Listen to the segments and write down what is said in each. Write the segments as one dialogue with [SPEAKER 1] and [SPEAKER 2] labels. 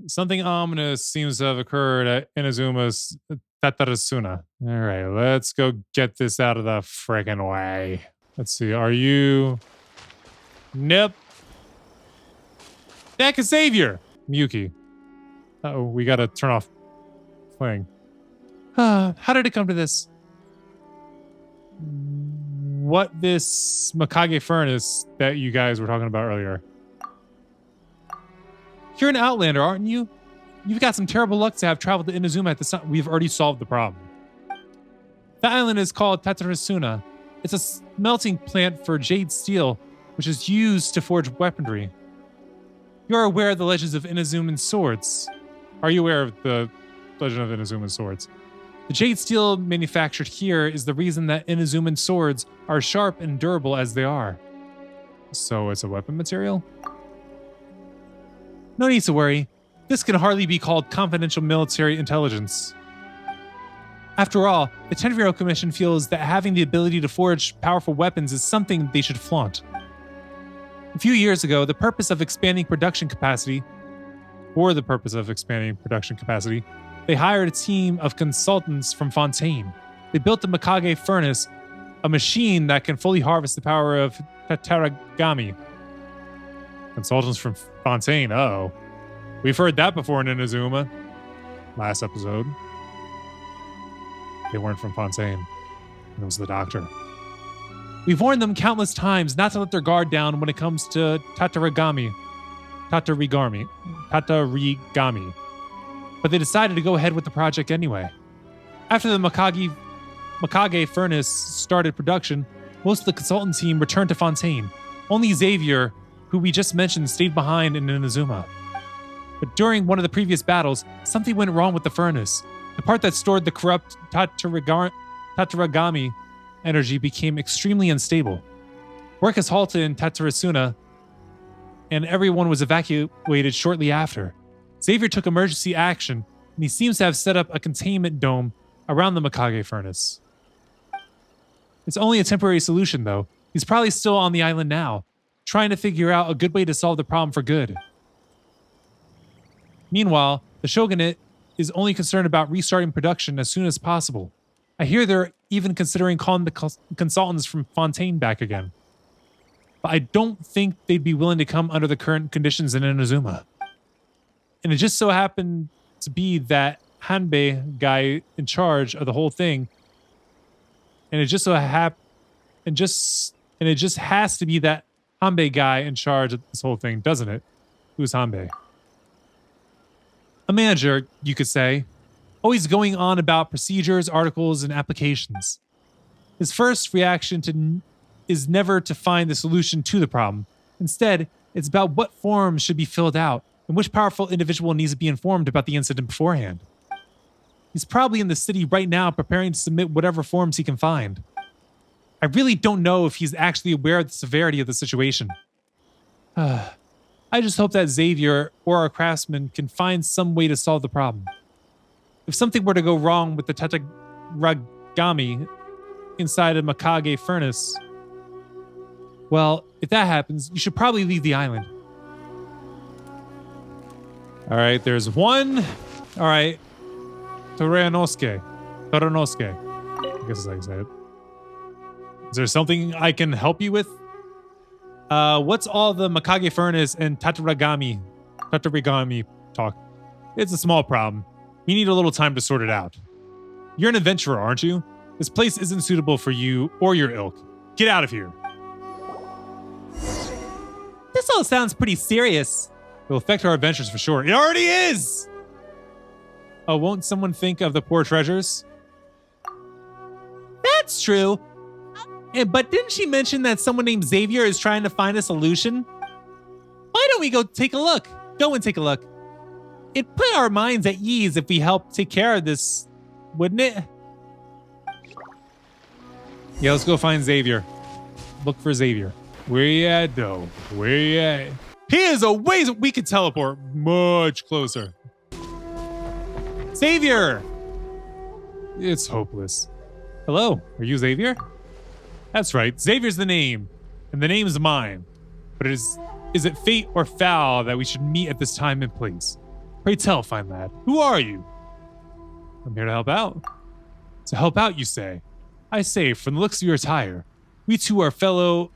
[SPEAKER 1] Something ominous seems to have occurred at Inazuma's Tatarasuna. All right, let's go get this out of the friggin' way. Let's see, are you... Nope. That is Xavier! Miyuki. Uh-oh, we gotta turn off playing. How did it come to this? What this Mikage furnace that you guys were talking about earlier? You're an Outlander, aren't you? You've got some terrible luck to have traveled to Inazuma at this time. We've already solved the problem. The island is called Tatarasuna. It's a smelting plant for jade steel, which is used to forge weaponry. You're aware of the legends of Inazuman swords. Are you aware of the legend of Inazuman swords? The jade steel manufactured here is the reason that Inazuman swords are sharp and durable as they are. So it's a weapon material? No need to worry. This can hardly be called confidential military intelligence. After all, the Tenryou Commission feels that having the ability to forge powerful weapons is something they should flaunt. A few years ago, for the purpose of expanding production capacity, they hired a team of consultants from Fontaine. They built the Mikage furnace, a machine that can fully harvest the power of Tataragami. Consultants from Fontaine, uh-oh. We've heard that before in Inazuma. Last episode. They weren't from Fontaine. It was the doctor. We've warned them countless times not to let their guard down when it comes to Tatarigami. But they decided to go ahead with the project anyway. After the Mikage furnace started production, most of the consultant team returned to Fontaine. Only Xavier, who we just mentioned, stayed behind in Inazuma. But during one of the previous battles, something went wrong with the furnace. The part that stored the corrupt Tatarigami energy became extremely unstable. Work has halted in Tatarasuna, and everyone was evacuated shortly after. Xavier took emergency action, and he seems to have set up a containment dome around the Mikage furnace. It's only a temporary solution, though. He's probably still on the island now, trying to figure out a good way to solve the problem for good. Meanwhile, the Shogunate is only concerned about restarting production as soon as possible. I hear they're even considering calling the consultants from Fontaine back again. But I don't think they'd be willing to come under the current conditions in Inazuma. And it just so happened to be that Hanbei guy in charge of the whole thing. And it just has to be that Hanbei guy in charge of this whole thing, doesn't it? Who's Hanbei? A manager, you could say, always going on about procedures, articles, and applications. His first reaction is never to find the solution to the problem. Instead, it's about what forms should be filled out and which powerful individual needs to be informed about the incident beforehand. He's probably in the city right now preparing to submit whatever forms he can find. I really don't know if he's actually aware of the severity of the situation. I just hope that Xavier or our craftsman can find some way to solve the problem. If something were to go wrong with the Tatarigami inside a Mikage furnace, well, if that happens, you should probably leave the island. All right, there's one. All right. Toranosuke. I guess is how you say it. Is there something I can help you with? What's all the Mikage furnace and Tatarigami talk? It's a small problem. We need a little time to sort it out. You're an adventurer, aren't you? This place isn't suitable for you or your ilk. Get out of here. This all sounds pretty serious. It'll affect our adventures for sure. It already is! Oh, won't someone think of the poor treasures? That's true. But didn't she mention that someone named Xavier is trying to find a solution? Why don't we go take a look? Go and take a look. It'd put our minds at ease if we help take care of this, wouldn't it? Yeah, let's go find Xavier. Look for Xavier. Where you at, though? Where you at? He is a ways we could teleport much closer. Xavier! It's hopeless. Hello, are you Xavier? That's right, Xavier's the name, and the name's mine. But is it fate or foul that we should meet at this time and place? Pray tell, fine lad, who are you? I'm here to help out. To help out, you say? I say, from the looks of your attire, we two are fellow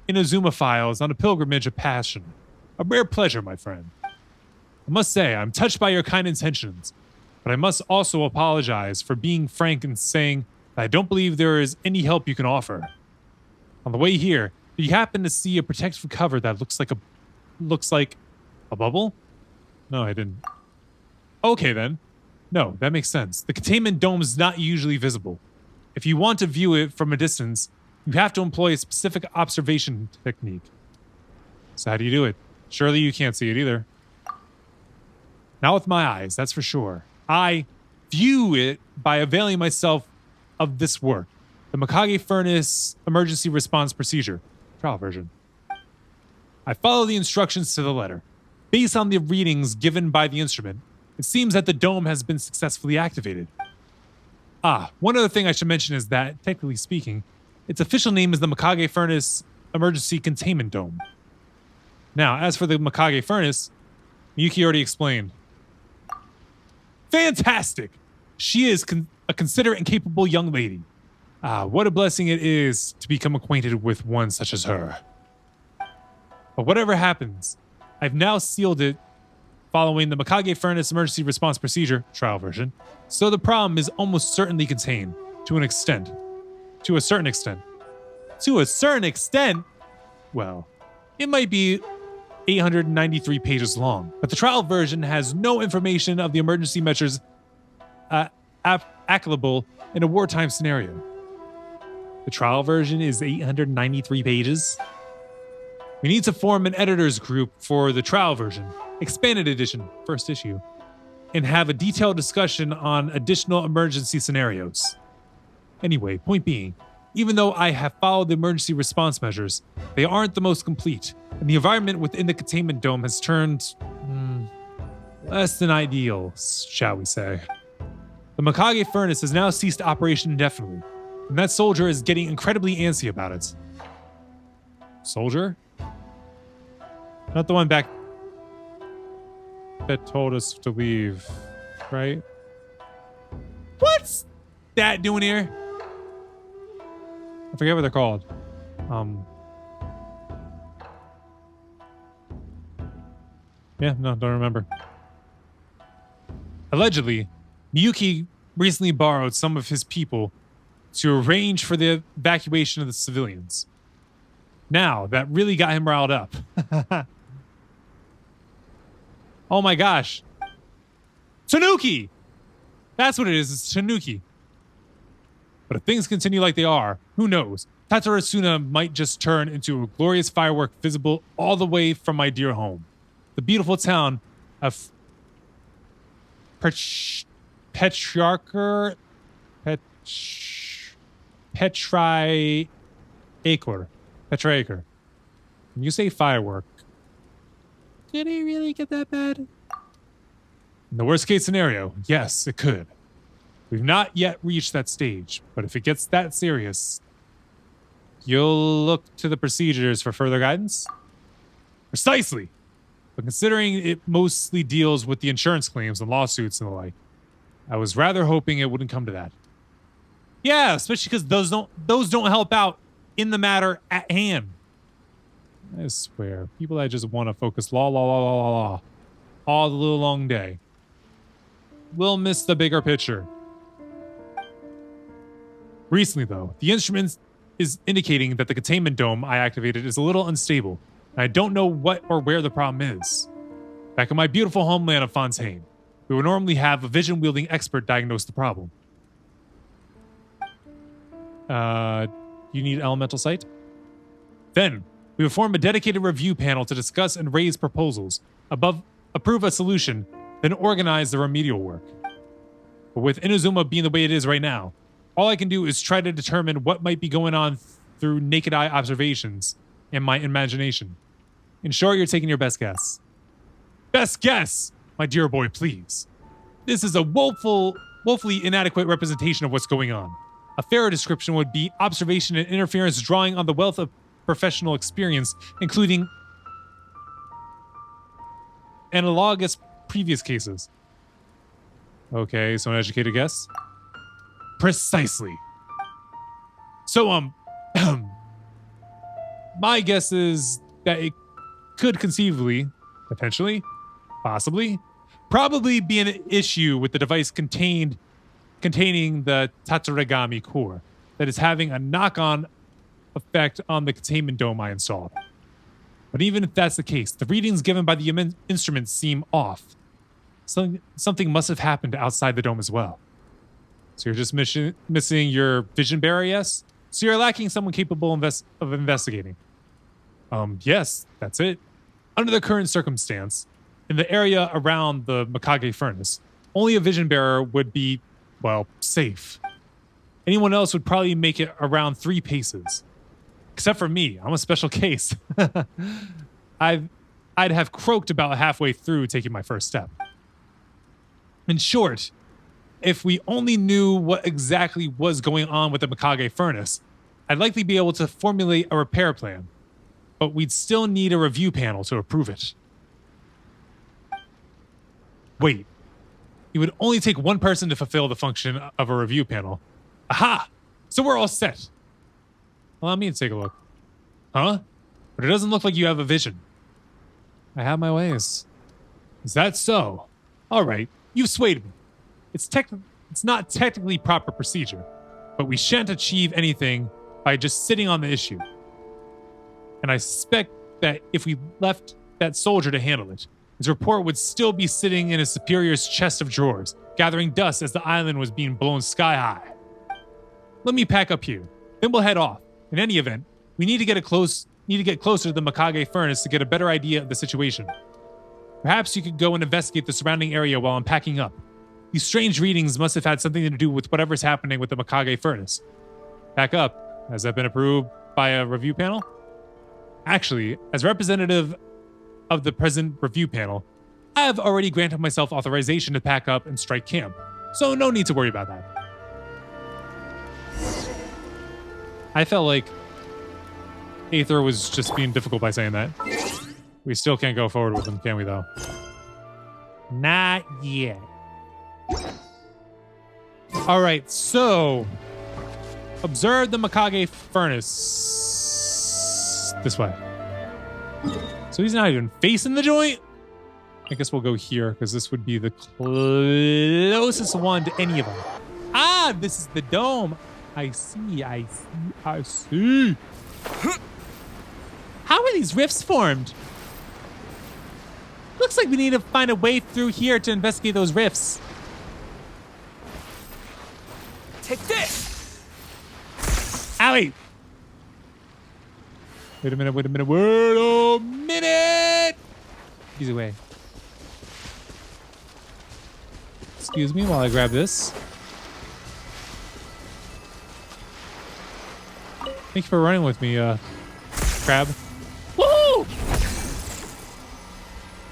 [SPEAKER 1] Inazuma-philes on a pilgrimage of passion. A rare pleasure, my friend. I must say, I'm touched by your kind intentions, but I must also apologize for being frank and saying that I don't believe there is any help you can offer. On the way here, did you happen to see a protective cover that looks like a bubble? No, I didn't. Okay, then. No, that makes sense. The containment dome is not usually visible. If you want to view it from a distance, you have to employ a specific observation technique. So how do you do it? Surely you can't see it either. Not with my eyes, that's for sure. I view it by availing myself of this work, the Mikage Furnace Emergency Response Procedure, trial version. I follow the instructions to the letter. Based on the readings given by the instrument, it seems that the dome has been successfully activated. One other thing I should mention is that, technically speaking, its official name is the Mikage Furnace Emergency Containment Dome. Now, as for the Mikage Furnace, Miyuki already explained. Fantastic! She is a considerate and capable young lady. What a blessing it is to become acquainted with one such as her. But whatever happens, I've now sealed it following the Mikage Furnace Emergency Response Procedure, trial version, so the problem is almost certainly contained, to an extent. To a certain extent. To a certain extent? Well, it might be 893 pages long, but the trial version has no information of the emergency measures applicable in a wartime scenario. The trial version is 893 pages. We need to form an editor's group for the trial version, expanded edition, first issue, and have a detailed discussion on additional emergency scenarios. Anyway, point being, even though I have followed the emergency response measures, they aren't the most complete, and the environment within the containment dome has turned less than ideal, shall we say. The Mikage Furnace has now ceased operation indefinitely, and that soldier is getting incredibly antsy about it. Soldier? Not the one back that told us to leave, right? What's that doing here? I forget what they're called. Yeah, no, don't remember. Allegedly, Miyuki recently borrowed some of his people to arrange for the evacuation of the civilians. Now, that really got him riled up. Oh my gosh. Tanuki! That's what it is, it's Tanuki. But if things continue like they are, who knows? Tatarasuna might just turn into a glorious firework visible all the way from my dear home. The beautiful town of Petriacre. When you say firework, did he really get that bad? In the worst case scenario, yes, it could. We've not yet reached that stage, but if it gets that serious, you'll look to the procedures for further guidance? Precisely! But considering it mostly deals with the insurance claims and lawsuits and the like, I was rather hoping it wouldn't come to that. Yeah, especially because those don't help out in the matter at hand. I swear, people that just want to focus law all the little long day will miss the bigger picture. Recently, though, the instrument is indicating that the containment dome I activated is a little unstable, and I don't know what or where the problem is. Back in my beautiful homeland of Fontaine, we would normally have a vision-wielding expert diagnose the problem. You need elemental sight? Then, we would form a dedicated review panel to discuss and raise proposals, approve a solution, then organize the remedial work. But with Inazuma being the way it is right now, all I can do is try to determine what might be going on through naked eye observations and my imagination. In short, you're taking your best guess. Best guess, my dear boy, please. This is a woefully inadequate representation of what's going on. A fairer description would be observation and interference drawing on the wealth of professional experience, including analogous previous cases. Okay, so an educated guess. Precisely. So, my guess is that it could conceivably, potentially, possibly, probably be an issue with the device containing the Tatsugami core that is having a knock-on effect on the containment dome I installed. But even if that's the case, the readings given by the instruments seem off. Something must have happened outside the dome as well. So you're just missing your vision barrier, yes? So you're lacking someone capable of investigating. Yes, that's it. Under the current circumstance, in the area around the Mikage furnace, only a vision bearer would be, well, safe. Anyone else would probably make it around 3 paces. Except for me. I'm a special case. I'd have croaked about halfway through taking my first step. In short, if we only knew what exactly was going on with the Mikage furnace, I'd likely be able to formulate a repair plan. But we'd still need a review panel to approve it. Wait. It would only take one person to fulfill the function of a review panel. Aha! So we're all set. Allow me to take a look. Huh? But it doesn't look like you have a vision. I have my ways. Is that so? All right, you've swayed me. It's not technically proper procedure, but we shan't achieve anything by just sitting on the issue. And I suspect that if we left that soldier to handle it, his report would still be sitting in his superior's chest of drawers, gathering dust as the island was being blown sky high. Let me pack up here. Then we'll head off. In any event, we need to get closer to the Mikage furnace to get a better idea of the situation. Perhaps you could go and investigate the surrounding area while I'm packing up. These strange readings must have had something to do with whatever's happening with the Mikage furnace. Pack up. Has that been approved by a review panel? Actually, as representative of the present review panel, I have already granted myself authorization to pack up and strike camp, so no need to worry about that. I felt like Aether was just being difficult by saying that. We still can't go forward with him, can we, though? Not yet. All right, so observe the Mikage furnace this way. So he's not even facing the joint? I guess we'll go here because this would be the closest one to any of them. Ah, this is the dome. I see. How are these rifts formed? Looks like we need to find a way through here to investigate those rifts. Take this! Owie! Wait a minute! Easy way. Excuse me while I grab this. Thank you for running with me, crab. Woo!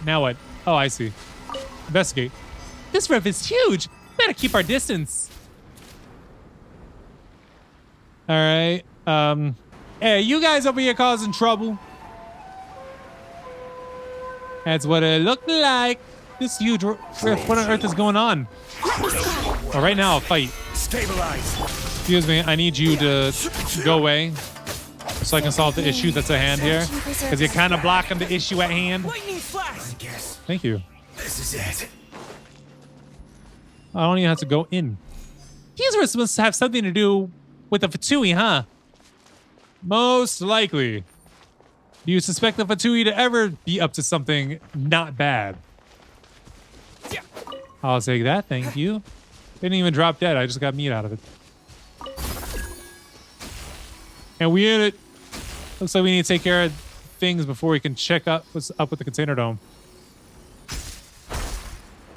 [SPEAKER 1] Now what? Oh, I see. Investigate. This rift is huge. Better keep our distance. All right. Hey, you guys over here causing trouble? That's what it looked like. This huge rift. What on earth is going on? Oh, right now, I'll fight.
[SPEAKER 2] Stabilize.
[SPEAKER 1] Excuse me. I need you to go away so I can solve the issue that's at hand here. Because you're kind of blocking the issue at hand.
[SPEAKER 2] Lightning flash. I guess.
[SPEAKER 1] Thank you.
[SPEAKER 2] This is it.
[SPEAKER 1] I don't even have to go in. These rifts must have something to do with the Fatui, huh? Most likely. Do you suspect the Fatui to ever be up to something not bad?
[SPEAKER 2] Yeah.
[SPEAKER 1] I'll take that, thank you. Didn't even drop dead, I just got meat out of it. And we in it. Looks like we need to take care of things before we can check up what's up with the container dome.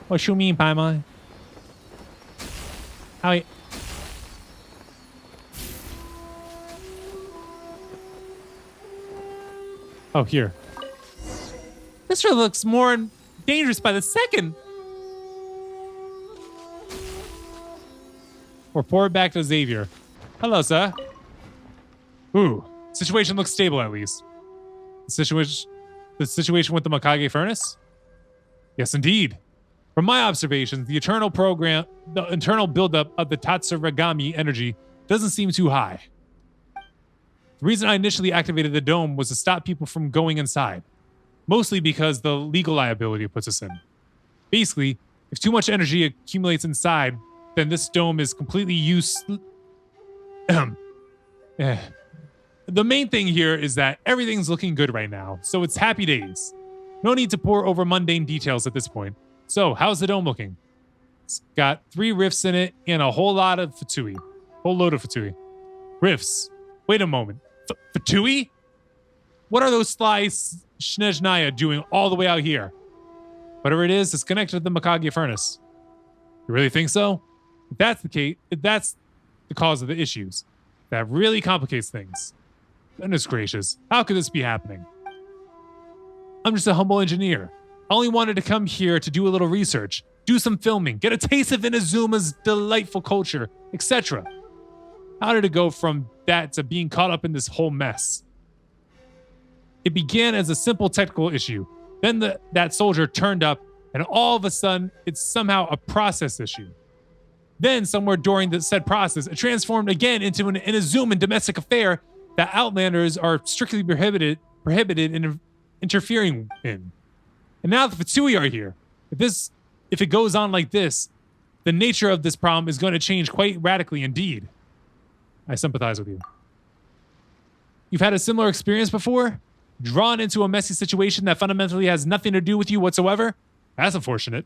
[SPEAKER 1] What you mean, Paimon? Howie. Oh, here. This sure looks more dangerous by the second. Report back to Xavier. Hello, sir. Ooh, situation looks stable at least. The situation with the Mikage furnace? Yes, indeed. From my observations, the internal buildup of the Tatsuragami energy doesn't seem too high. The reason I initially activated the dome was to stop people from going inside, mostly because the legal liability it puts us in. Basically, if too much energy accumulates inside, then this dome is completely useless. The main thing here is that everything's looking good right now, so it's happy days. No need to pore over mundane details at this point. So, how's the dome looking? It's got 3 rifts in it and a whole lot of Fatui. Whole load of Fatui. Rifts. Wait a moment. Fatui? What are those sly Snezhnaya doing all the way out here? Whatever it is, it's connected to the Mikage furnace. You really think so? If that's the case, if that's the cause of the issues, that really complicates things. Goodness gracious, how could this be happening? I'm just a humble engineer. I only wanted to come here to do a little research, do some filming, get a taste of Inazuma's delightful culture, etc. How did it go from that to being caught up in this whole mess? It began as a simple technical issue. Then that soldier turned up, and all of a sudden, it's somehow a process issue. Then, somewhere during the said process, it transformed again into an Inazuman domestic affair that Outlanders are strictly prohibited in interfering in. And now the Fatui are here. If it goes on like this, the nature of this problem is going to change quite radically indeed. I sympathize with you. You've had a similar experience before? Drawn into a messy situation that fundamentally has nothing to do with you whatsoever? That's unfortunate.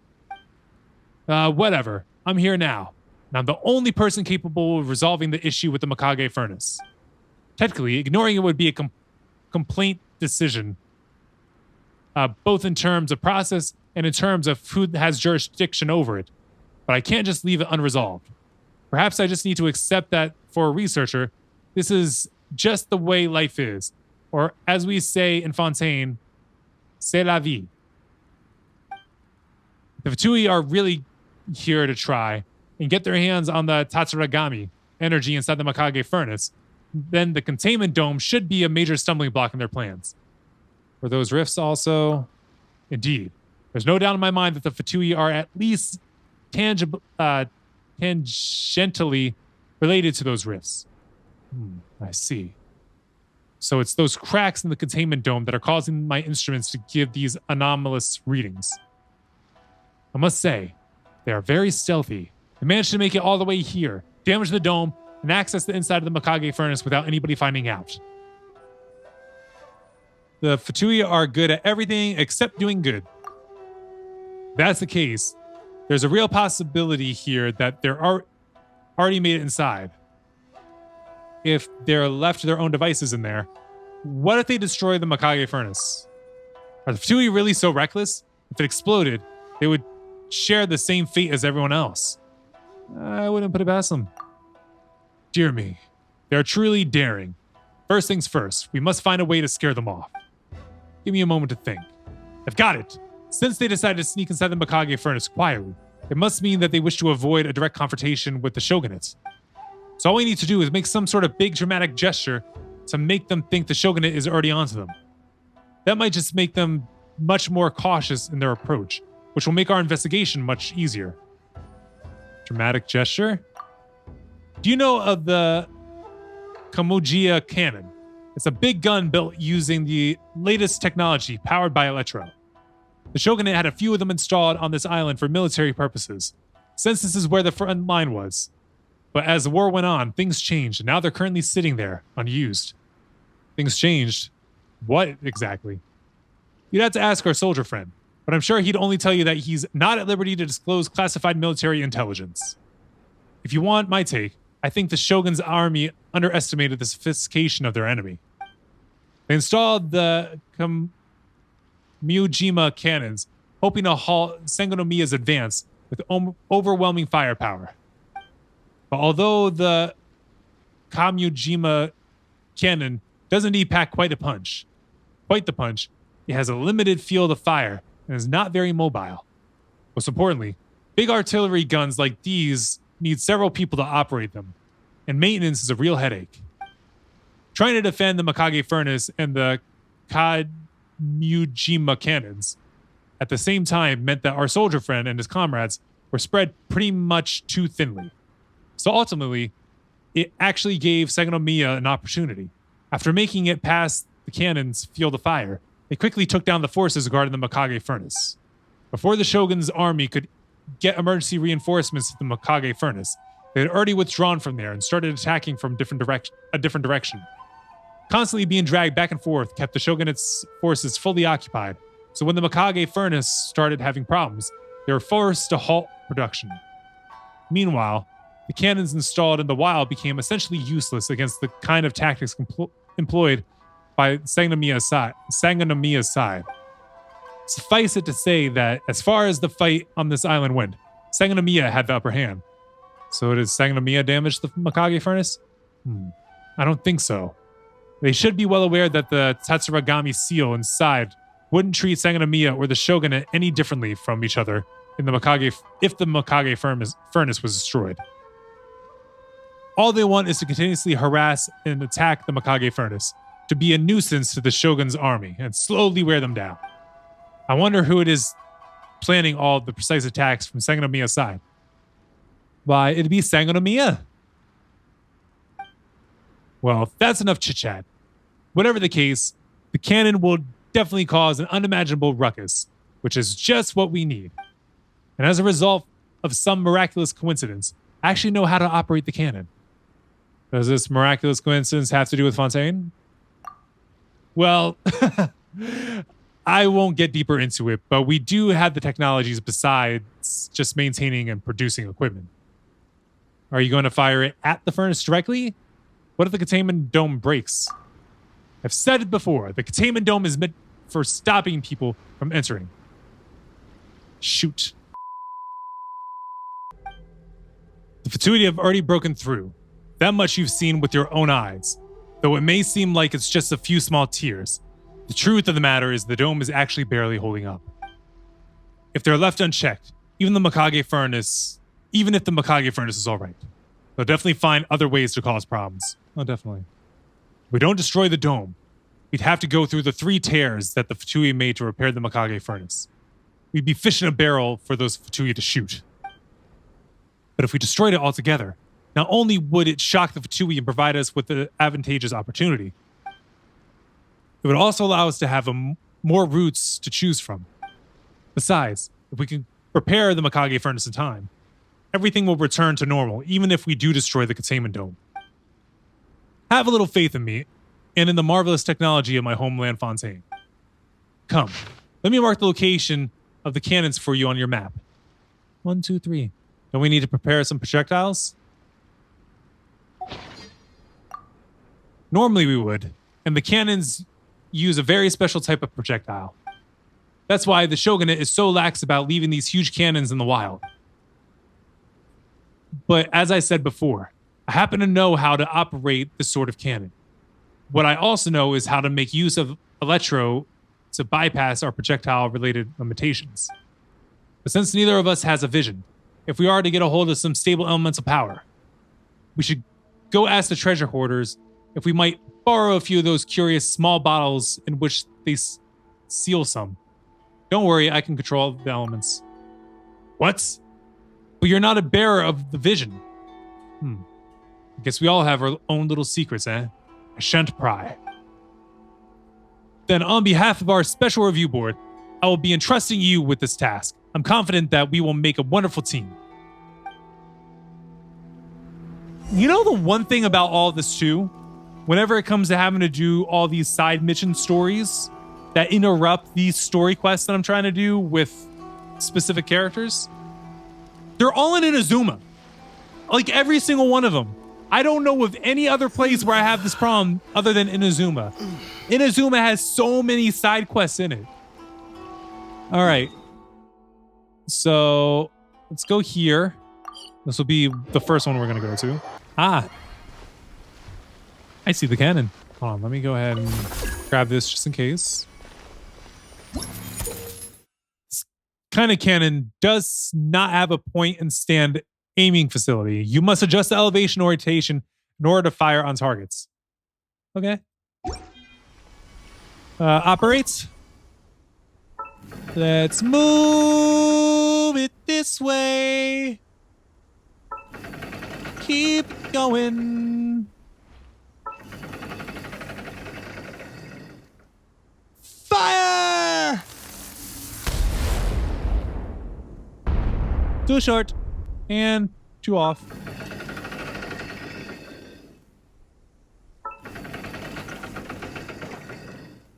[SPEAKER 1] Whatever. I'm here now. And I'm the only person capable of resolving the issue with the Mikage furnace. Technically, ignoring it would be a complaint decision, both in terms of process and in terms of who has jurisdiction over it. But I can't just leave it unresolved. Perhaps I just need to accept that for a researcher, this is just the way life is. Or as we say in Fontaine, c'est la vie. The Fatui are really here to try and get their hands on the Tatsuragami energy inside the Mikage furnace. Then the containment dome should be a major stumbling block in their plans. Were those rifts also? Indeed. There's no doubt in my mind that the Fatui are at least tangentially related to those rifts. I see. So it's those cracks in the containment dome that are causing my instruments to give these anomalous readings. I must say, they are very stealthy. They managed to make it all the way here, damage the dome, and access the inside of the Mikage furnace without anybody finding out. The Fatui are good at everything except doing good. If that's the case, there's a real possibility here that they're already made it inside. If they're left to their own devices in there, what if they destroy the Mikage furnace? Are the Fatui really so reckless? If it exploded, they would share the same fate as everyone else. I wouldn't put it past them. Dear me, they are truly daring. First things first, we must find a way to scare them off. Give me a moment to think. I've got it. Since they decided to sneak inside the Mikage furnace quietly, it must mean that they wish to avoid a direct confrontation with the shogunate. So all we need to do is make some sort of big dramatic gesture to make them think the shogunate is already onto them. That might just make them much more cautious in their approach, which will make our investigation much easier. Dramatic gesture? Do you know of the Kamujiya cannon? It's a big gun built using the latest technology powered by electro. The shogunate had a few of them installed on this island for military purposes, since this is where the front line was. But as the war went on, things changed, and now they're currently sitting there, unused. Things changed? What exactly? You'd have to ask our soldier friend, but I'm sure he'd only tell you that he's not at liberty to disclose classified military intelligence. If you want my take, I think the shogun's army underestimated the sophistication of their enemy. They installed the Myojima cannons, hoping to halt Sengonomiya's advance with overwhelming firepower. But although the Kamyojima cannon doesn't indeed pack quite the punch, it has a limited field of fire and is not very mobile. Most importantly, big artillery guns like these need several people to operate them, and maintenance is a real headache. Trying to defend the Mikage furnace and the Kamyojima cannons at the same time meant that our soldier friend and his comrades were spread pretty much too thinly. So ultimately, it actually gave Sangonomiya an opportunity. After making it past the cannon's field of fire, they quickly took down the forces guarding the Mikage furnace. Before the shogun's army could get emergency reinforcements to the Mikage furnace, they had already withdrawn from there and started attacking from a different direction. Constantly being dragged back and forth kept the shogunate's forces fully occupied, so when the Mikage furnace started having problems, they were forced to halt production. Meanwhile, the cannons installed in the wild became essentially useless against the kind of tactics employed by Sangonomiya's side. Suffice it to say that as far as the fight on this island went, Sangonomiya had the upper hand. So did Sangonomiya damage the Mikage furnace? I don't think so. They should be well aware that the Tatsuragami seal inside wouldn't treat Sangonomiya or the shogunate any differently from each other if the Mikage furnace was destroyed. All they want is to continuously harass and attack the Mikage furnace, to be a nuisance to the shogun's army and slowly wear them down. I wonder who it is planning all the precise attacks from Sangonomiya's side. Why, it'd be Sangonomiya. Well, that's enough chit-chat. Whatever the case, the cannon will definitely cause an unimaginable ruckus, which is just what we need. And as a result of some miraculous coincidence, I actually know how to operate the cannon. Does this miraculous coincidence have to do with Fontaine? Well, I won't get deeper into it, but we do have the technologies besides just maintaining and producing equipment. Are you going to fire it at the furnace directly? What if the containment dome breaks? I've said it before, the containment dome is meant for stopping people from entering. Shoot. The Fatui have already broken through. That much you've seen with your own eyes. Though it may seem like it's just a few small tears, the truth of the matter is the dome is actually barely holding up. If they're left unchecked, even if the Mikage furnace is all right, they'll definitely find other ways to cause problems. Oh, definitely. If we don't destroy the dome, we'd have to go through the 3 tears that the Fatui made to repair the Mikage furnace. We'd be fish in a barrel for those Fatui to shoot. But if we destroyed it altogether, not only would it shock the Fatui and provide us with an advantageous opportunity, it would also allow us to have more routes to choose from. Besides, if we can prepare the Mikage furnace in time, everything will return to normal, even if we do destroy the containment dome. Have a little faith in me, and in the marvelous technology of my homeland Fontaine. Come, let me mark the location of the cannons for you on your map. 1, 2, 3. Don't we need to prepare some projectiles? Normally we would, and the cannons use a very special type of projectile. That's why the shogunate is so lax about leaving these huge cannons in the wild. But as I said before, I happen to know how to operate this sort of cannon. What I also know is how to make use of electro to bypass our projectile-related limitations. But since neither of us has a vision, if we are to get a hold of some stable elemental power, we should go ask the treasure hoarders if we might borrow a few of those curious small bottles in which they seal some. Don't worry, I can control the elements. What? But you're not a bearer of the vision. I guess we all have our own little secrets, eh? I shan't pry. Then on behalf of our special review board, I will be entrusting you with this task. I'm confident that we will make a wonderful team. You know the one thing about all this too? Whenever it comes to having to do all these side mission stories that interrupt these story quests that I'm trying to do with specific characters, they're all in Inazuma. Like every single one of them. I don't know of any other place where I have this problem other than Inazuma. Inazuma has so many side quests in it. All right. So let's go here. This will be the first one we're going to go to. I see the cannon. Hold on, let me go ahead and grab this just in case. This kind of cannon does not have a point and stand aiming facility. You must adjust the elevation orientation in order to fire on targets. Okay. Operates. Let's move it this way. Keep going. Fire! Too short. And too off.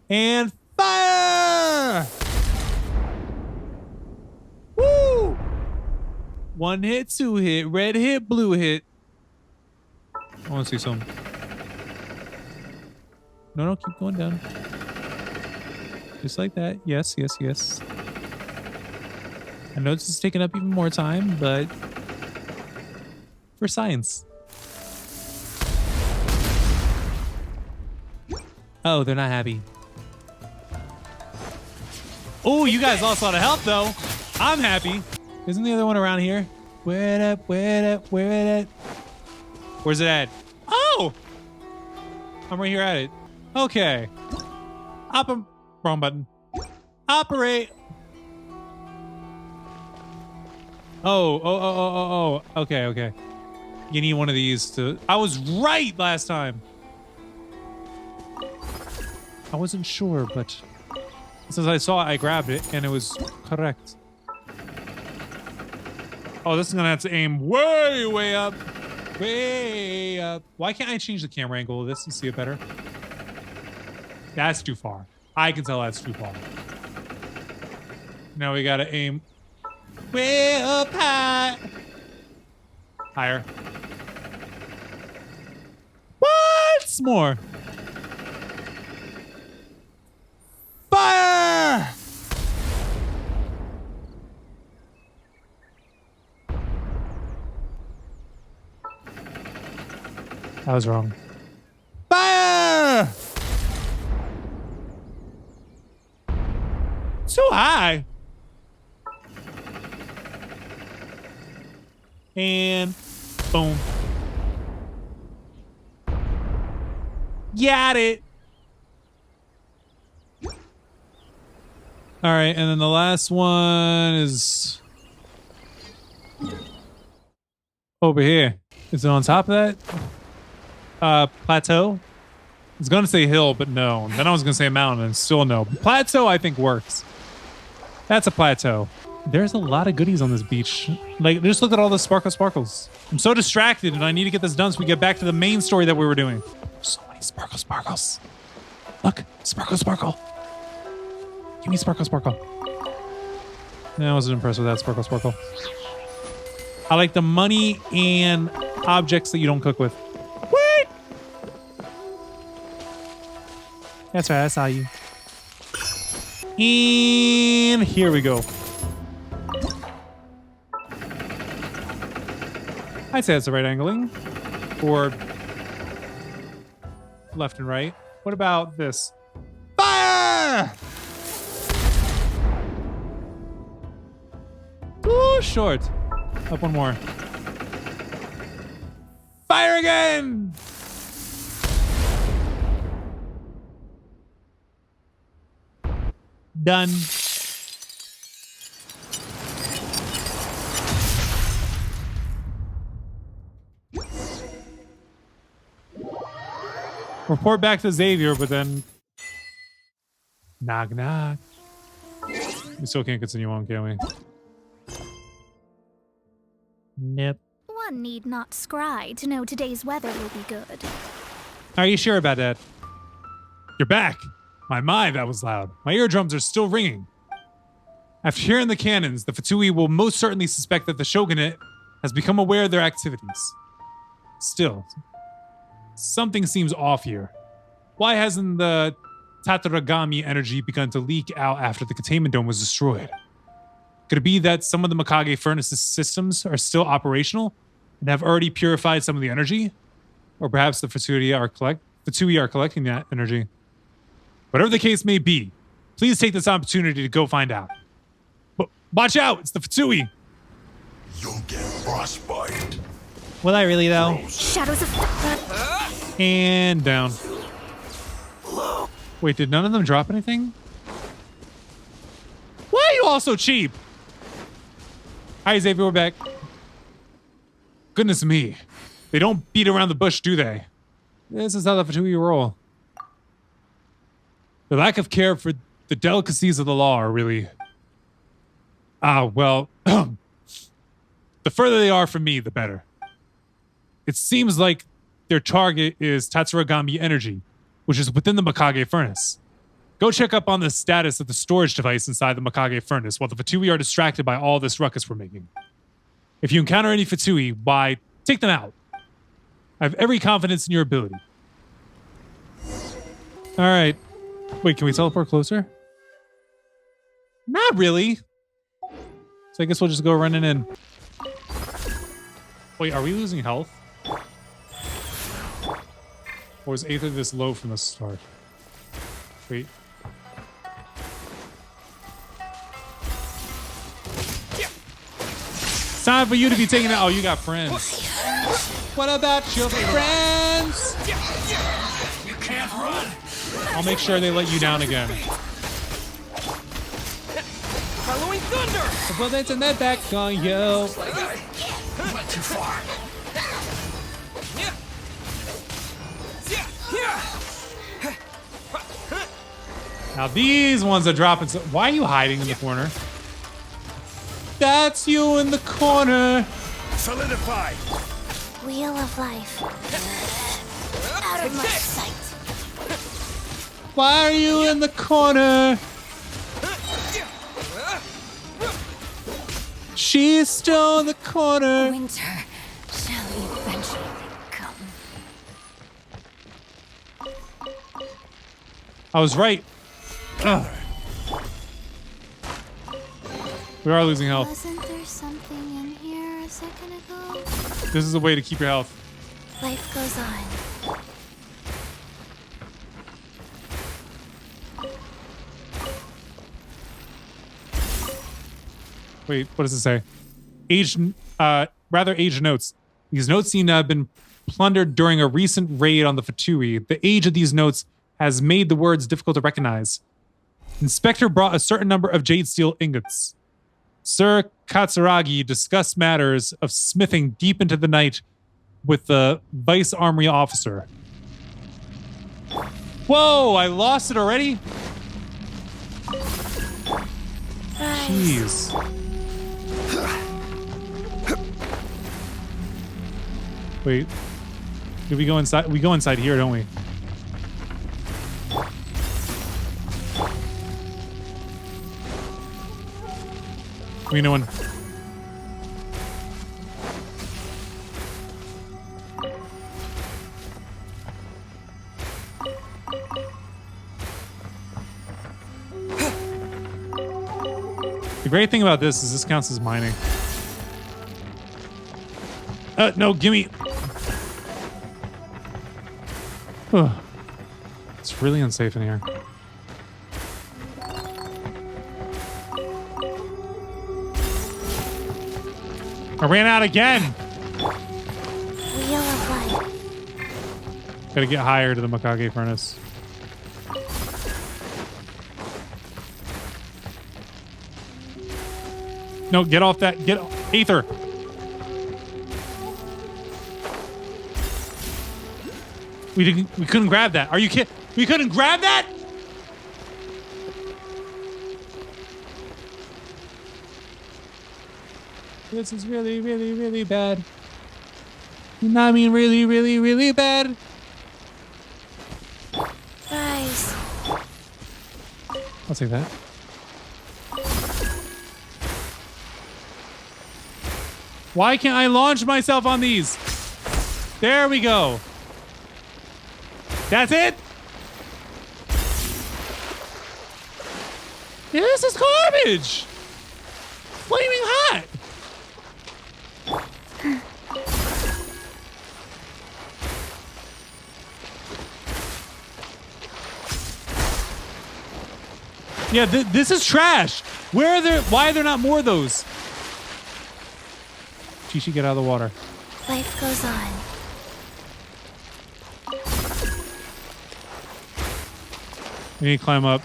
[SPEAKER 1] And fire! Woo! One hit, two hit, red hit, blue hit. I want to see some. No, keep going down. Just like that. Yes, yes, yes. I know this is taking up even more time, but for science. Oh, they're not happy. Oh, you guys all saw the help, though. I'm happy. Isn't the other one around here? Where it at? Where it at? Where it at? Where's it at? Oh! I'm right here at it. Okay. Wrong button. Operate. Oh. Okay. You need one of these to... I was right last time. I wasn't sure, but since I saw it, I grabbed it, and it was correct. Oh, this is gonna have to aim way up. Way up. Why can't I change the camera angle of this and see it better? That's too far. I can tell that's too far. Now we gotta aim way up high. Higher. Once more. Fire! I was wrong. Fire! Too high. And boom. Got it. All right, and then the last one is over here. Is it on top of that? Plateau? I was gonna say hill, but no. Then I was gonna say mountain, and still no. Plateau, I think, works. That's a plateau. There's a lot of goodies on this beach. Like, just look at all the sparkles. I'm so distracted, and I need to get this done so we get back to the main story that we were doing. So many sparkles. Look, sparkle. Give me sparkle. No, I wasn't impressed with that sparkle. I like the money and objects that you don't cook with. What? That's right, I saw you. And here we go. I'd say that's the right angling. Or left and right. What about this? Fire! Ooh, short. Up one more. Fire again! Done. Report back to Xavier, but then... Knock. We still can't continue on, can we? Nope.
[SPEAKER 3] One need not scry to know today's weather will be good.
[SPEAKER 1] Are you sure about that? You're back. My, that was loud. My eardrums are still ringing. After hearing the cannons, the Fatui will most certainly suspect that the Shogunate has become aware of their activities. Still, something seems off here. Why hasn't the Tataragami energy begun to leak out after the containment dome was destroyed? Could it be that some of the Mikage furnaces systems are still operational and have already purified some of the energy? Or perhaps the Fatui are collecting that energy. Whatever the case may be, please take this opportunity to go find out. But watch out, it's the Fatui.
[SPEAKER 2] You'll get frostbite.
[SPEAKER 1] Will I really, though?
[SPEAKER 3] Shadows of...
[SPEAKER 1] And down. Wait, did none of them drop anything? Why all so cheap? Hi, Xavier, we're back. Goodness me. They don't beat around the bush, do they? This is how the Fatui roll. The lack of care for the delicacies of the law are really... well... the further they are from me, the better. It seems like their target is Tatsuragami Energy, which is within the Mikage furnace. Go check up on the status of the storage device inside the Mikage furnace while the Fatui are distracted by all this ruckus we're making. If you encounter any Fatui, why, take them out. I have every confidence in your ability. All right. Wait, can we teleport closer? Not really. So I guess we'll just go running in. Wait, are we losing health? Or is Aether this low from the start? Wait. It's time for you to be taking it. Oh, you got friends. What about your friends?
[SPEAKER 2] You can't run.
[SPEAKER 1] I'll make sure they let you down again.
[SPEAKER 4] Following thunder!
[SPEAKER 1] The bullets in their back on you.
[SPEAKER 2] Went too far.
[SPEAKER 1] Now these ones are dropping. Why are you hiding in the corner? That's you in the corner.
[SPEAKER 2] Solidify.
[SPEAKER 3] Wheel of life. Out of my sight.
[SPEAKER 1] Why are you in the corner? She's still in the corner.
[SPEAKER 3] Winter shall eventually come.
[SPEAKER 1] I was right. Ugh. We are losing health.
[SPEAKER 3] Wasn't there something in here a second ago?
[SPEAKER 1] This is a way to keep your health.
[SPEAKER 3] Life goes on.
[SPEAKER 1] Wait, what does it say? Aged notes. These notes seem to have been plundered during a recent raid on the Fatui. The age of these notes has made the words difficult to recognize. Inspector brought a certain number of jade steel ingots. Sir Katsuragi discussed matters of smithing deep into the night with the vice armory officer. Whoa, I lost it already? Jeez. Wait. Did we go inside? We go inside here, don't we? We know one. The great thing about this is this counts as mining. No, gimme. It's really unsafe in here. I ran out again.
[SPEAKER 3] Wheel of life.
[SPEAKER 1] Gotta get higher to the Mikage furnace. No, get off that. Get Aether. We couldn't grab that. Are you kidding? We couldn't grab that? This is really, really, really bad. I mean, really, really, really bad.
[SPEAKER 3] Guys.
[SPEAKER 1] I'll take that. Why can't I launch myself on these? There we go. That's it? This is garbage. Flaming hot. Yeah, this is trash. Where are there? Why are there not more of those? Chichi, get out of the water.
[SPEAKER 3] Life goes on.
[SPEAKER 1] We need to climb up.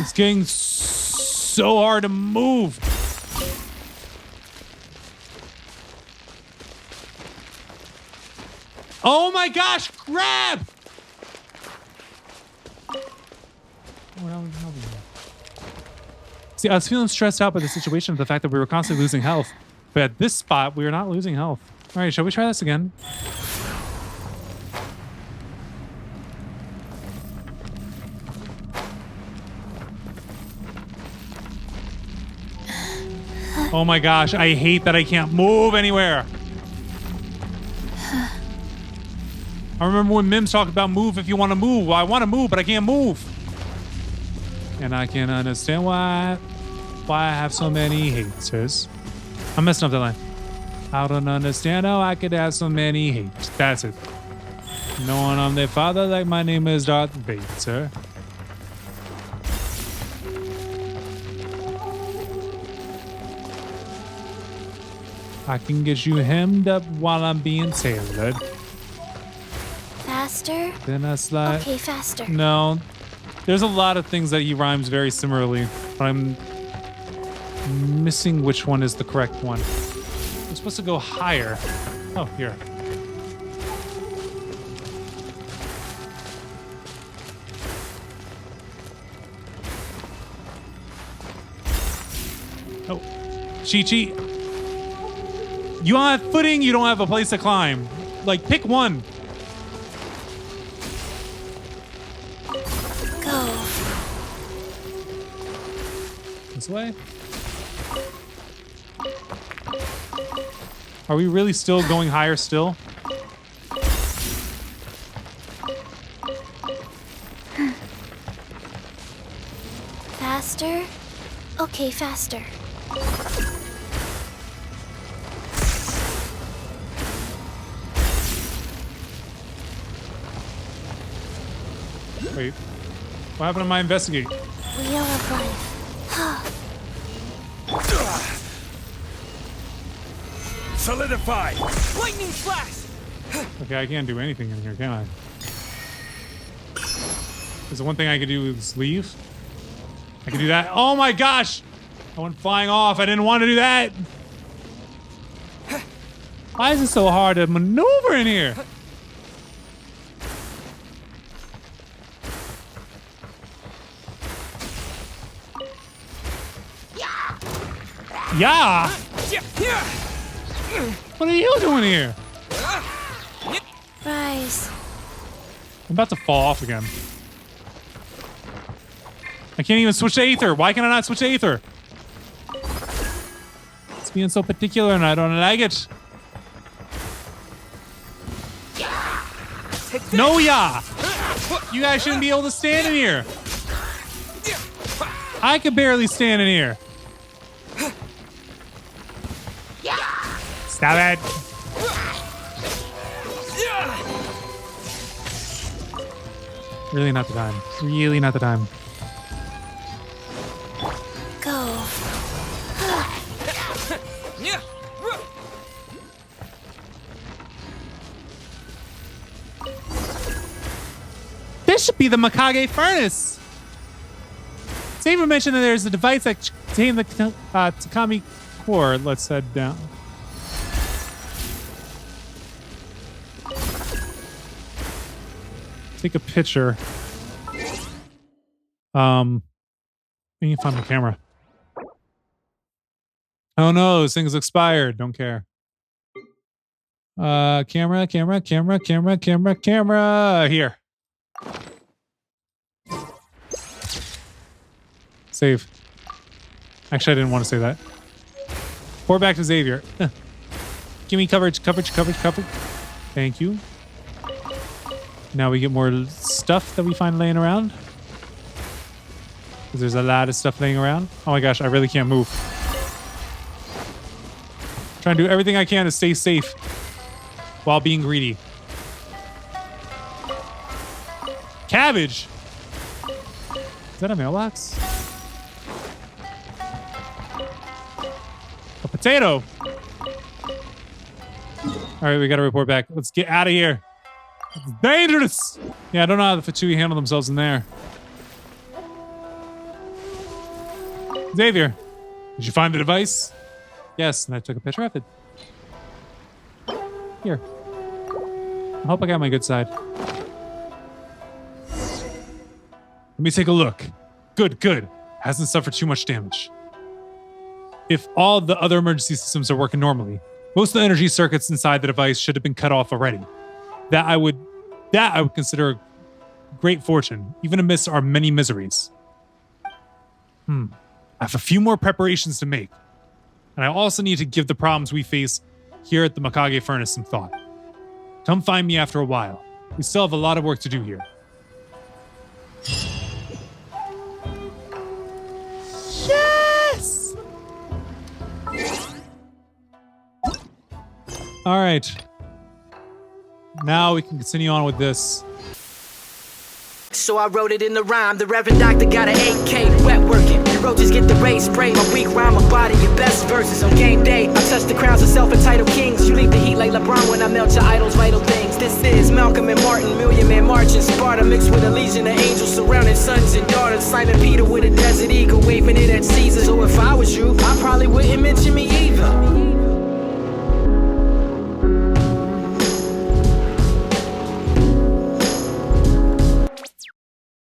[SPEAKER 1] It's getting so hard to move. Oh my gosh, grab! See, I was feeling stressed out by the situation of the fact that we were constantly losing health. But at this spot, we were not losing health. All right, shall we try this again? Oh my gosh, I hate that I can't move anywhere. I remember when Mims talked about move if you want to move. Well, I want to move, but I can't move. And I can't understand why I have so many haters. I'm messing up the line. I don't understand how I could have so many haters. That's it. No one on their father like my name is Darth Vader. I can get you hemmed up while I'm being tailored.
[SPEAKER 3] Faster?
[SPEAKER 1] Then I slide.
[SPEAKER 3] Okay, faster.
[SPEAKER 1] No. There's a lot of things that he rhymes very similarly, but I'm missing which one is the correct one. I'm supposed to go higher. Oh, here. Oh. Chi-Chi. You don't have footing, you don't have a place to climb. Like, pick one.
[SPEAKER 3] Go.
[SPEAKER 1] This way? Are we really still going higher still?
[SPEAKER 3] Faster? Okay, faster.
[SPEAKER 1] Wait. What happened to my investigating?
[SPEAKER 3] Wheel of life.
[SPEAKER 2] Solidify!
[SPEAKER 4] Lightning slash!
[SPEAKER 1] Okay, I can't do anything in here, can I? Is the one thing I could do is leave? I can do that. Oh my gosh! I went flying off. I didn't want to do that. Why is it so hard to maneuver in here? Yeah! What are you doing here?
[SPEAKER 3] Rise.
[SPEAKER 1] I'm about to fall off again. I can't even switch to Aether. Why can I not switch to Aether? It's being so particular and I don't like it. No, yeah! You guys shouldn't be able to stand in here. I could barely stand in here. Stop it. Really not the time. Really not the time.
[SPEAKER 3] Go.
[SPEAKER 1] This should be the Mikage furnace. Saber mentioned that there's a device that contains the Takami core. Let's head down. Take a picture. I need to find my camera. Oh no, this thing's expired. Don't care. Camera. Here. Save. Actually, I didn't want to say that. Pour back to Xavier. Give me coverage. Thank you. Now we get more stuff that we find laying around. Because there's a lot of stuff laying around. Oh my gosh, I really can't move. Trying to do everything I can to stay safe while being greedy. Cabbage! Is that a mailbox? A potato! Alright, we gotta report back. Let's get out of here. It's dangerous! Yeah, I don't know how the Fatui handle themselves in there. Xavier, did you find the device? Yes, and I took a picture of it. Here. I hope I got my good side. Let me take a look. Good. Hasn't suffered too much damage. If all the other emergency systems are working normally, most of the energy circuits inside the device should have been cut off already. That I would consider a great fortune, even amidst our many miseries. I have a few more preparations to make, and I also need to give the problems we face here at the Mikage Furnace some thought. Come find me after a while. We still have a lot of work to do here. Yes! All right. Now we can continue on with this.
[SPEAKER 4] So I wrote it in the rhyme. The Reverend Doctor got an 8K, wet working. The roaches get the race spray. My weak rhyme, my body, your best verses on game day. I touch the crowns of self-entitled kings. You leave the heat like LeBron when I melt your idols' vital things. This is Malcolm and Martin, Million Man March in Sparta, mixed with a legion of angels surrounding sons and daughters. Simon Peter with a desert eagle, waving it at Caesar. So if I was you, I probably wouldn't mention me either.